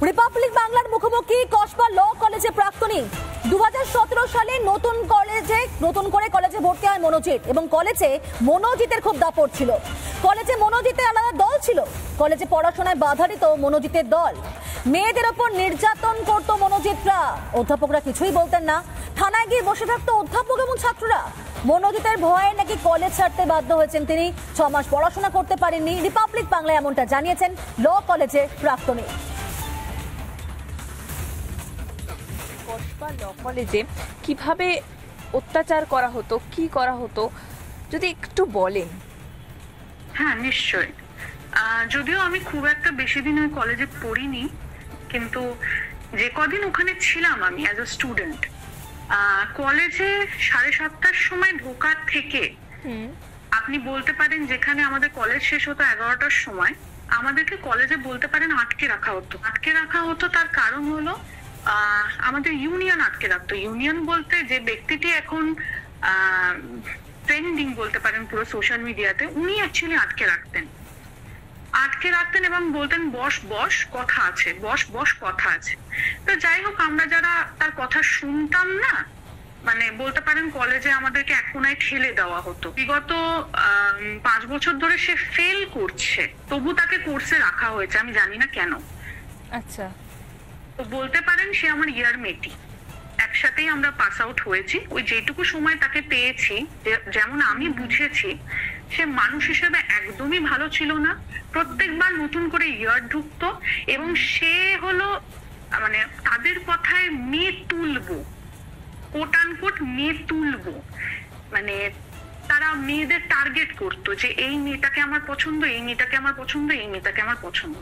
Republic বাংলার মুখোমুখি কসবা ল কলেজে প্রাক্তনী 2017 সালে নতুন করে কলেজে ভর্তি হয় মনোজিৎ এবং কলেজে মনোজিতের খুব দাপট ছিল। কলেজে মনোজিতের আলাদা দল ছিল। কলেজে পড়াশোনায় বাধা দিত মনোজিতের দল। মেয়েদের ওপর নির্যাতন করত মনোজিতরা। অধ্যাপকরা কিছুই বলতেন না। থানায় গিয়ে বসে থাকতো অধ্যাপক এবং ছাত্ররা। মনোজিতের ভয়ে নাকি কলেজ ছাড়তে বাধ্য হয়েছেন তিনি। 6 মাস পড়াশোনা করতে পারেননি। রিপাবলিক বাংলায় এমনটা জানিয়েছেন ল কলেজের প্রাক্তনী। কসবা ল কলেজে কিভাবে অত্যাচার করা হতো, কি করা হতো যদি একটু বলেন। হ্যাঁ, নিশ্চয়ই। যদিও আমি খুব একটা বেশি দিন ওই কলেজে পড়িনি, কিন্তু যে কদিন ওখানে ছিলাম আমি অ্যাজ আ স্টুডেন্ট, কলেজে 7:30টার সময় ঢোকার থেকে আপনি বলতে পারেন যেখানে আমাদের কলেজ শেষ হতো 11টার সময়, আমাদেরকে কলেজে বলতে পারেন আটকে রাখা হতো। তার কারণ হলো আমাদের ইউনিয়ন আটকে রাখতো। ইউনিয়ন বলতে যে ব্যক্তিটি এখন ট্রেন্ডিং বলতে পারেন পুরো সোশ্যাল মিডিয়াতে, উনি অ্যাকচুয়ালি আটকে রাখতেন এবং বলতেন বস কথা আছে, বস কথা আছে। তো যাই হোক, আমরা যারা তার কথা শুনতাম না, মানে বলতে পারেন কলেজে আমাদেরকে এক কোনায় ঠেলে দেওয়া হতো। বিগত 5 বছর ধরে সে ফেল করছে, তবু তাকে কোর্সে রাখা হয়েছে, আমি জানি না কেন। আচ্ছা, তো বলতে পারেন সে আমার ইয়ার মেটি, একসাথেই আমরা পাস আউট হয়েছি। ওই যেটুকু সময় তাকে পেয়েছি, যেমন আমি বুঝেছি, সে মানুষ হিসেবে একদমই ভালো ছিল না। প্রত্যেকবার নতুন করে ইয়ার ঢুকতো এবং সে হলো মানে তাদের কথায় মেয়ে তুলবো, কোট আনকোট মেয়ে তুলবো, মানে তারা মেয়েদের টার্গেট করতো যে এই মেয়েটাকে আমার পছন্দ, এই মেয়েটাকে আমার পছন্দ, এই মেয়েটাকে আমার পছন্দ।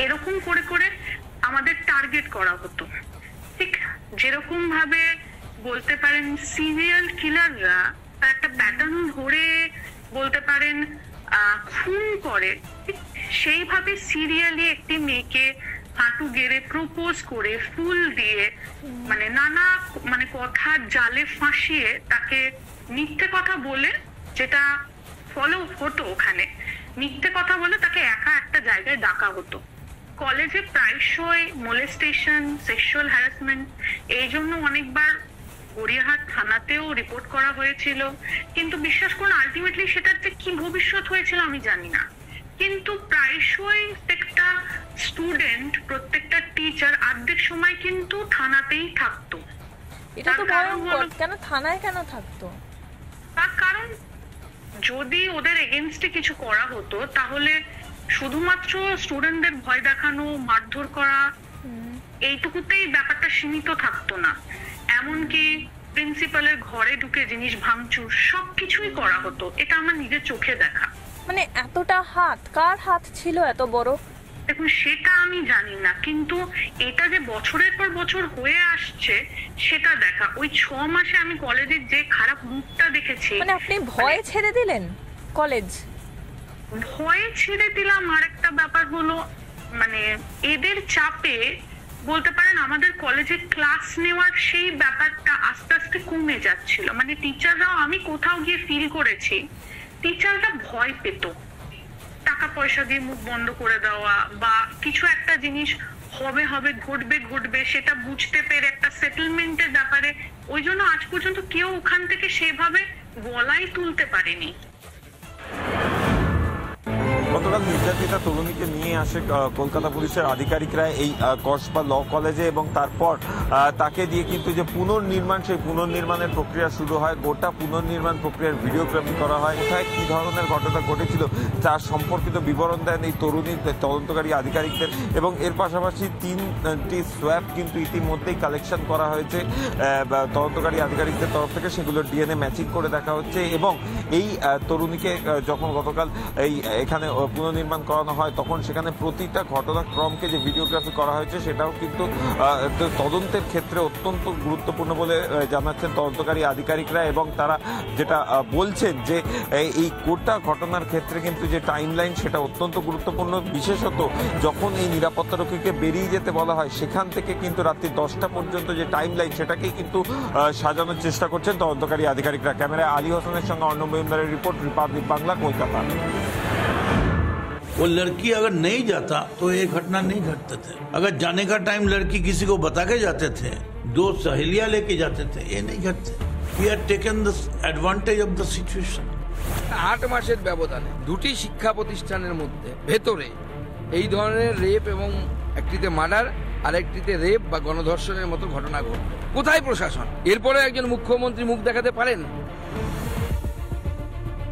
এরকম করে করে আমাদের টার্গেট করা হতো। ঠিক যেরকম ভাবে বলতে পারেন সিরিয়াল কিলাররা একটা প্যাটার্ন ধরে বলতে পারেন খুন করে, সেইভাবে সিরিয়ালি একটি মেয়েকে হাঁটু গেড়ে প্রপোজ করে ফুল দিয়ে মানে নানা মানে কথার জালে ফাঁসিয়ে তাকে মিথ্যে কথা বলে, যেটা ফলো হতো ওখানে, মিথ্যে কথা বলে তাকে একা একটা জায়গায় ডাকা হতো। কলেজে প্রায়শই মোলেস্টেশন, সেক্সুয়াল হ্যারাসমেন্ট, এই জন্য অনেকবার গড়িয়াহাট থানাতেও রিপোর্ট করা হয়েছিল। কিন্তু বিশ্বাস করুন, আলটিমেটলি সেটার যে কি ভবিষ্যৎ হয়েছিল আমি জানি না। কিন্তু প্রায়শই প্রত্যেকটা স্টুডেন্ট, প্রত্যেকটা টিচার অর্ধেক সময় কিন্তু থানাতেই থাকতো। এটা তো ভয়ঙ্কর। কেন থানায় কেন থাকতো? তার কারণ যদি ওদের এগেইনস্টে কিছু করা হতো তাহলে শুধুমাত্র স্টুডেন্টদের ভয় দেখানো, মারধর করা, এইটুকুতেই ব্যাপারটা সীমিত থাকতো না। এমনকি প্রিন্সিপালের ঘরে ঢুকে জিনিস ভাঙচুর সবকিছুই করা হতো। এটা আমার নিজের চোখে দেখা। মানে এতটা হাত, কার হাত ছিল এত বড়? দেখুন, সেটা আমি জানি না, কিন্তু এটা যে বছরের পর বছর হয়ে আসছে সেটা দেখা। ওই 6 মাসে আমি কলেজের যে খারাপ মুখটা দেখেছি। মানে আপনি ভয়ে ছেড়ে দিলেন কলেজ? ভয়ে ছেড়ে দিলাম। আর একটা ব্যাপার হলো, মানে এদের চাপে বলতে পারেন আমাদের কলেজে ক্লাস নেওয়ার সেই ব্যাপারটা আস্তে আস্তে কমে যাচ্ছিল। মানে টিচাররাও, আমি কোথাও গিয়ে ফিল করেছি, টিচাররা ভয় পেত টাকা পয়সা দিয়ে মুখ বন্ধ করে দেওয়া, বা কিছু একটা জিনিস হবে ঘটবে সেটা বুঝতে পেরে একটা সেটেলমেন্টের ব্যাপারে। ওই জন্য আজ পর্যন্ত কেউ ওখান থেকে সেভাবে গলাই তুলতে পারেনি। গতকাল নির্যাতিতা তরুণীকে নিয়ে আসে কলকাতা পুলিশের আধিকারিকরা এই কসবা ল কলেজে, এবং তারপর তাকে দিয়ে কিন্তু যে পুনর্নির্মাণ, সেই পুনর্নির্মাণের প্রক্রিয়া শুরু হয়। গোটা পুনর্নির্মাণ প্রক্রিয়ার ভিডিওগ্রাফি করা হয়। কোথায় কি ধরনের ঘটনা ঘটেছিল তার সম্পর্কিত বিবরণ দেন এই তরুণীর তদন্তকারী আধিকারিকদের, এবং এর পাশাপাশি 3টি সোয়াব কিন্তু ইতিমধ্যেই কালেকশন করা হয়েছে তদন্তকারী আধিকারিকদের তরফ থেকে। সেগুলো ডিএনএ ম্যাচিং করে দেখা হচ্ছে, এবং এই তরুণীকে যখন গতকাল এখানে পুনর্নির্মাণ করানো হয় তখন সেখানে প্রতিটা ঘটনাক্রমকে যে ভিডিওগ্রাফি করা হয়েছে সেটাও কিন্তু তদন্তের ক্ষেত্রে অত্যন্ত গুরুত্বপূর্ণ বলে জানাচ্ছেন তদন্তকারী আধিকারিকরা। এবং তারা যেটা বলছেন যে এই গোটা ঘটনার ক্ষেত্রে কিন্তু যে টাইমলাইন সেটা অত্যন্ত গুরুত্বপূর্ণ, বিশেষত যখন এই নিরাপত্তারক্ষীকে বেরিয়ে যেতে বলা হয় সেখান থেকে কিন্তু রাত্রি 10টা পর্যন্ত যে টাইমলাইন সেটাকেই কিন্তু সাজানোর চেষ্টা করছেন তদন্তকারী আধিকারিকরা। ক্যামেরায় আলী হোসেনের সঙ্গে অর্ণব মজুমদারের রিপোর্ট, রিপাবলিক বাংলা, কলকাতা। वो लड़की अगर नहीं जाता तो ये घटना नहीं घटते थे। अगर जाने का टाइम लड़की किसी को बता के जाते थे, 2 सहेलियां लेके जाते थे, ये नहीं घटते। We have taken the advantage of the situation. 8 মাসের ব্যবধানে দুটি শিক্ষা প্রতিষ্ঠানের মধ্যে ভেতরে এই ধরনের রেপ এবং একটিতে মার্ডার আর একটিতে রেপ বা গণধর্ষণের মতো ঘটনা ঘটল। কোথায় প্রশাসন? এরপরে একজন মুখ্যমন্ত্রী মুখ দেখাতে পারেন?